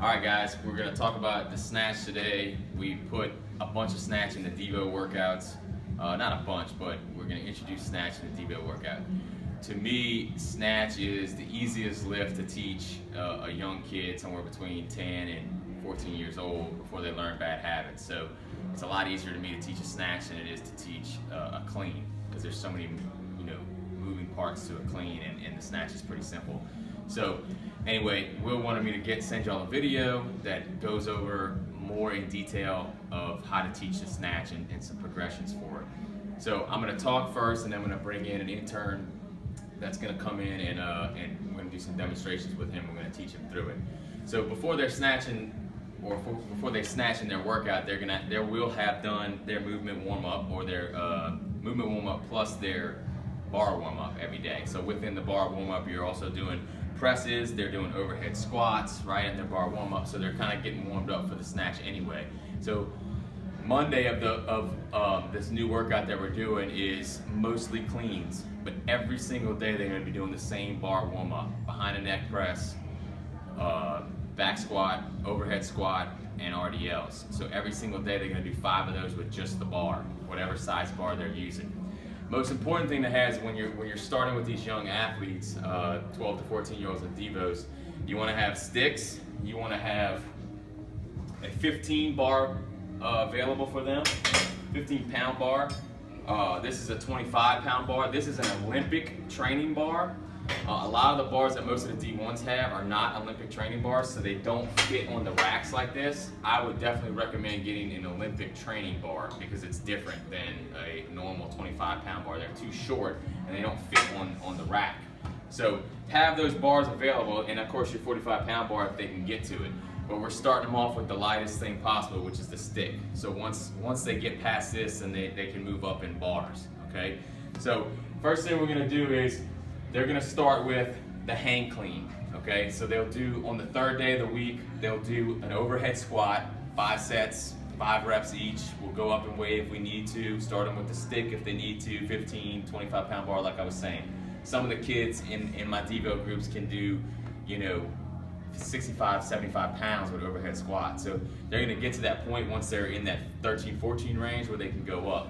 Alright guys, we're going to talk about the snatch today. We put a bunch of snatch in the Devo workouts. Not a bunch, but we're going to introduce snatch in the Devo workout. To me, snatch is the easiest lift to teach a young kid somewhere between 10 and 14 years old before they learn bad habits. So it's a lot easier to me to teach a snatch than it is to teach a clean, because there's so many moving parts to a clean, and the snatch is pretty simple. So anyway, Will wanted me to send y'all a video that goes over more in detail of how to teach the snatch and some progressions for it. So I'm going to talk first, and then I'm going to bring in an intern that's going to come in, and we're going to do some demonstrations with him. We're going to teach him through it. So before they're snatching, or before they snatch in their workout, they will have done their movement warm up, or their movement warm up plus their bar warm up every day. So within the bar warm up, you're also doing presses, they're doing overhead squats right in their bar warm up, so they're kind of getting warmed up for the snatch anyway. So Monday of this new workout that we're doing is mostly cleans, but every single day they're going to be doing the same bar warm up: behind the neck press, back squat, overhead squat, and RDLs. So every single day they're going to do 5 of those with just the bar, whatever size bar they're using. Most important thing to have is when you're starting with these young athletes, 12 to 14-year-olds and Devos, you want to have sticks. You want to have a 15 bar available for them, 15-pound bar. This is a 25-pound bar. This is an Olympic training bar. A lot of the bars that most of the D1s have are not Olympic training bars, so they don't fit on the racks like this. I would definitely recommend getting an Olympic training bar because it's different than a normal 25-pound bar. They're too short and they don't fit on the rack. So have those bars available, and of course your 45-pound bar if they can get to it. But we're starting them off with the lightest thing possible, which is the stick. So once they get past this, then they can move up in bars, okay? So first thing we're gonna do is they're gonna start with the hang clean, okay? So they'll do, on the 3rd day of the week, they'll do an overhead squat, 5 sets, 5 reps each. We'll go up and weigh if we need to, start them with the stick if they need to, 15, 25-pound bar like I was saying. Some of the kids in my Devo groups can do, 65, 75 pounds with overhead squat. So they're gonna get to that point once they're in that 13, 14 range where they can go up.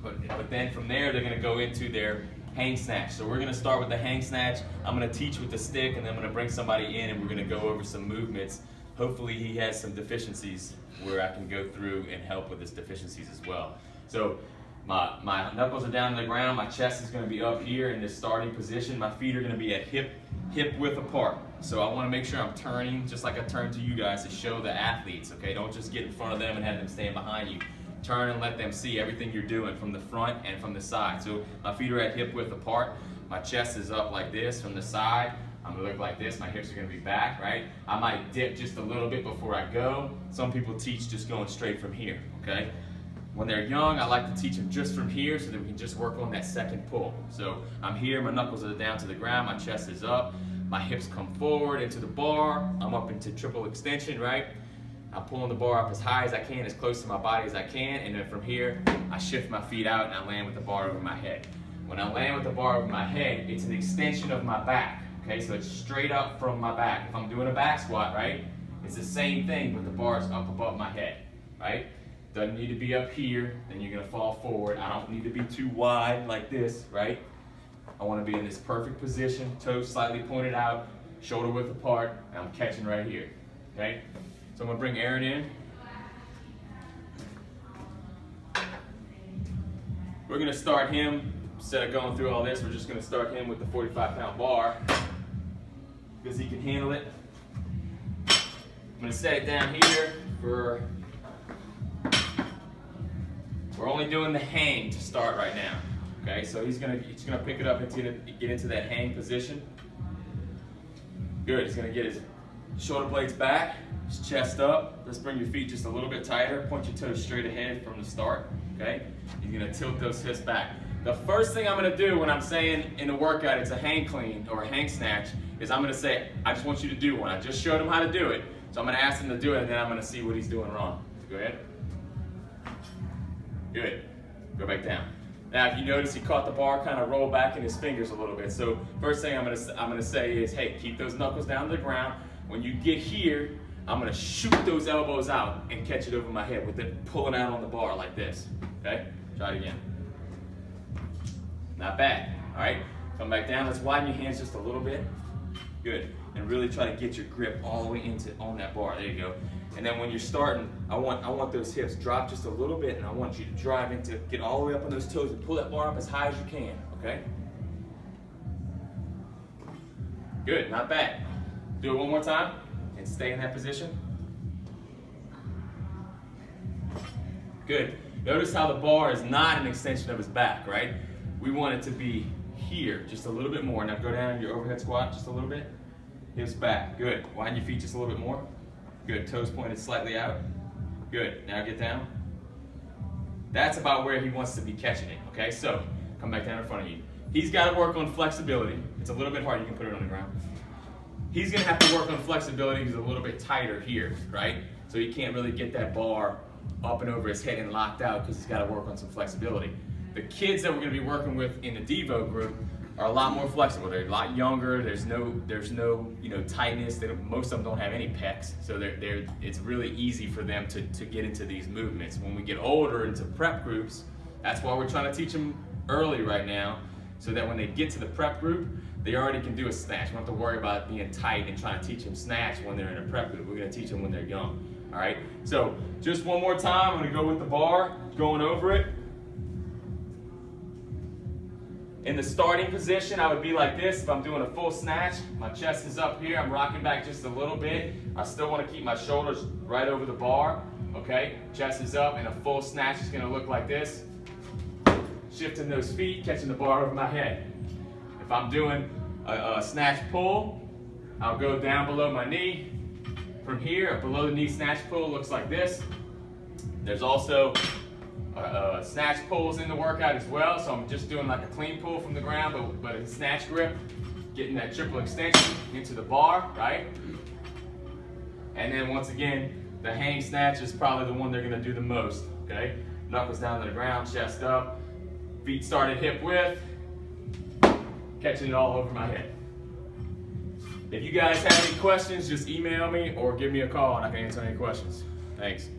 But then from there, they're gonna go into their hang snatch. So we're gonna start with the hang snatch. I'm gonna teach with the stick, and then I'm gonna bring somebody in and we're gonna go over some movements. Hopefully he has some deficiencies where I can go through and help with his deficiencies as well. So my knuckles are down to the ground, my chest is gonna be up here in this starting position, my feet are gonna be at hip width apart. So I wanna make sure I'm turning just like I turn to you guys to show the athletes, okay? Don't just get in front of them and have them stand behind you. Turn and let them see everything you're doing from the front and from the side. So my feet are at hip width apart. My chest is up like this from the side. I'm gonna look like this. My hips are gonna be back, right? I might dip just a little bit before I go. Some people teach just going straight from here, okay? When they're young, I like to teach them just from here so that we can just work on that second pull. So I'm here, my knuckles are down to the ground, my chest is up, my hips come forward into the bar, I'm up into triple extension, right? I'm pulling the bar up as high as I can, as close to my body as I can, and then from here, I shift my feet out and I land with the bar over my head. When I land with the bar over my head, it's an extension of my back, okay? So it's straight up from my back. If I'm doing a back squat, right, it's the same thing, but the bar is up above my head, right? Doesn't need to be up here, then you're gonna fall forward. I don't need to be too wide like this, right? I wanna be in this perfect position, toes slightly pointed out, shoulder width apart, and I'm catching right here, okay? So I'm gonna bring Aaron in. We're gonna start him, instead of going through all this, we're just gonna start him with the 45-pound bar because he can handle it. I'm gonna set it down here for, we're only doing the hang to start right now. Okay, so he's gonna pick it up and get into that hang position. Good, he's gonna get his shoulder blades back, his chest up. Let's bring your feet just a little bit tighter. Point your toes straight ahead from the start, okay? He's gonna tilt those hips back. The first thing I'm gonna do when I'm saying in the workout it's a hang clean or a hang snatch is I'm gonna say, I just want you to do one. I just showed him how to do it. So I'm gonna ask him to do it, and then I'm gonna see what he's doing wrong. So go ahead. Good, go back down. Now, if you notice, he caught the bar kind of roll back in his fingers a little bit. So first thing I'm gonna say is, hey, keep those knuckles down to the ground. When you get here, I'm gonna shoot those elbows out and catch it over my head with it pulling out on the bar like this, okay? Try it again. Not bad, all right? Come back down, let's widen your hands just a little bit. Good, and really try to get your grip all the way on that bar, there you go. And then when you're starting, I want those hips drop just a little bit, and I want you to drive into, get all the way up on those toes and pull that bar up as high as you can, okay? Good, not bad. Do it one more time and stay in that position. Good. Notice how the bar is not an extension of his back, right? We want it to be here, just a little bit more. Now go down in your overhead squat just a little bit. Hips back, good. Widen your feet just a little bit more. Good, toes pointed slightly out. Good, now get down. That's about where he wants to be catching it, okay? So, come back down in front of you. He's got to work on flexibility. It's a little bit hard, you can put it on the ground. He's gonna have to work on flexibility. He's a little bit tighter here, right? So he can't really get that bar up and over his head and locked out because he's got to work on some flexibility. The kids that we're going to be working with in the Devo group are a lot more flexible. They're a lot younger. There's no tightness. Most of them don't have any pecs, so it's really easy for them to get into these movements. When we get older into prep groups, that's why we're trying to teach them early right now, so that when they get to the prep group, they already can do a snatch. We don't have to worry about being tight and trying to teach them snatch when they're in a prep group. We're going to teach them when they're young. All right, so just one more time, I'm gonna go with the bar, going over it. In the starting position, I would be like this. If I'm doing a full snatch, my chest is up here, I'm rocking back just a little bit. I still wanna keep my shoulders right over the bar, okay? Chest is up, and a full snatch is gonna look like this. Shifting those feet, catching the bar over my head. If I'm doing a snatch pull, I'll go down below my knee. From here, below the knee snatch pull looks like this. There's also snatch pulls in the workout as well, so I'm just doing like a clean pull from the ground, but a snatch grip, getting that triple extension into the bar, right? And then once again, the hang snatch is probably the one they're gonna do the most, okay? Knuckles down to the ground, chest up, feet started hip width, catching it all over my head. If you guys have any questions, just email me or give me a call and I can answer any questions. Thanks.